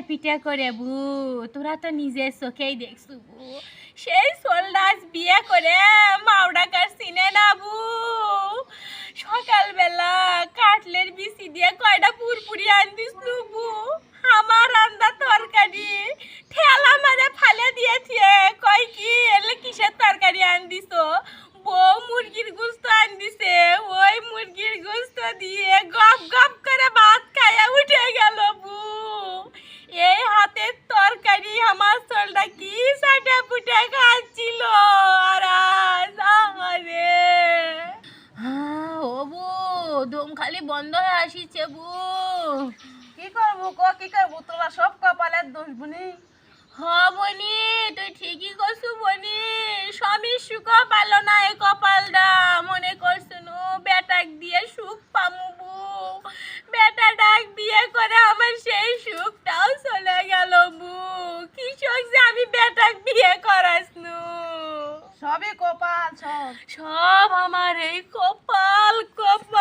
পিঠা করে বু, তোরা তো নিজের চোখেই দেখছু বু। সেই সোলডাস বিয়ে করে মাওডাকার চিনে না বু। সকালবেলা কাটলের বিচি দিয়ে কয়টা পুরপুরি আনতিস বু। আমার রান্না তরকারি ঠেলা মারে ফালে দিয়েছে, কয় কি এলে কিসের তরকারি আনদিছো? বউ মুরগির গোস্ত আনদিছে, ওই মুরগির গোস্ত দিয়ে গপ গপ করে ভাত খায়া উঠে গেল বু। এই হাতের তরকারি আমার সোলটা কি সাটে পুটে খাচ্ছিল। আর আজ আহারে ও বু, দম খালি বন্ধ হয়ে আসিছে বু। কি করবো কি করবো, তোরা সব কপালের দোষ বুনি। হ বনি, তুই ঠিকই করছু বনি। স্বামীর সুখ পালো না এই কপালটা, মনে করছুনু বেটাক দিয়ে সুখ পামু বু। বেটা ডাক বিয়ে করে আমার সেই সুখটাও চলে গেল বু। কি শোক যে আমি বেটাক বিয়ে করাসনু। সবই কপাল, সব সব আমার এই কপাল কপাল।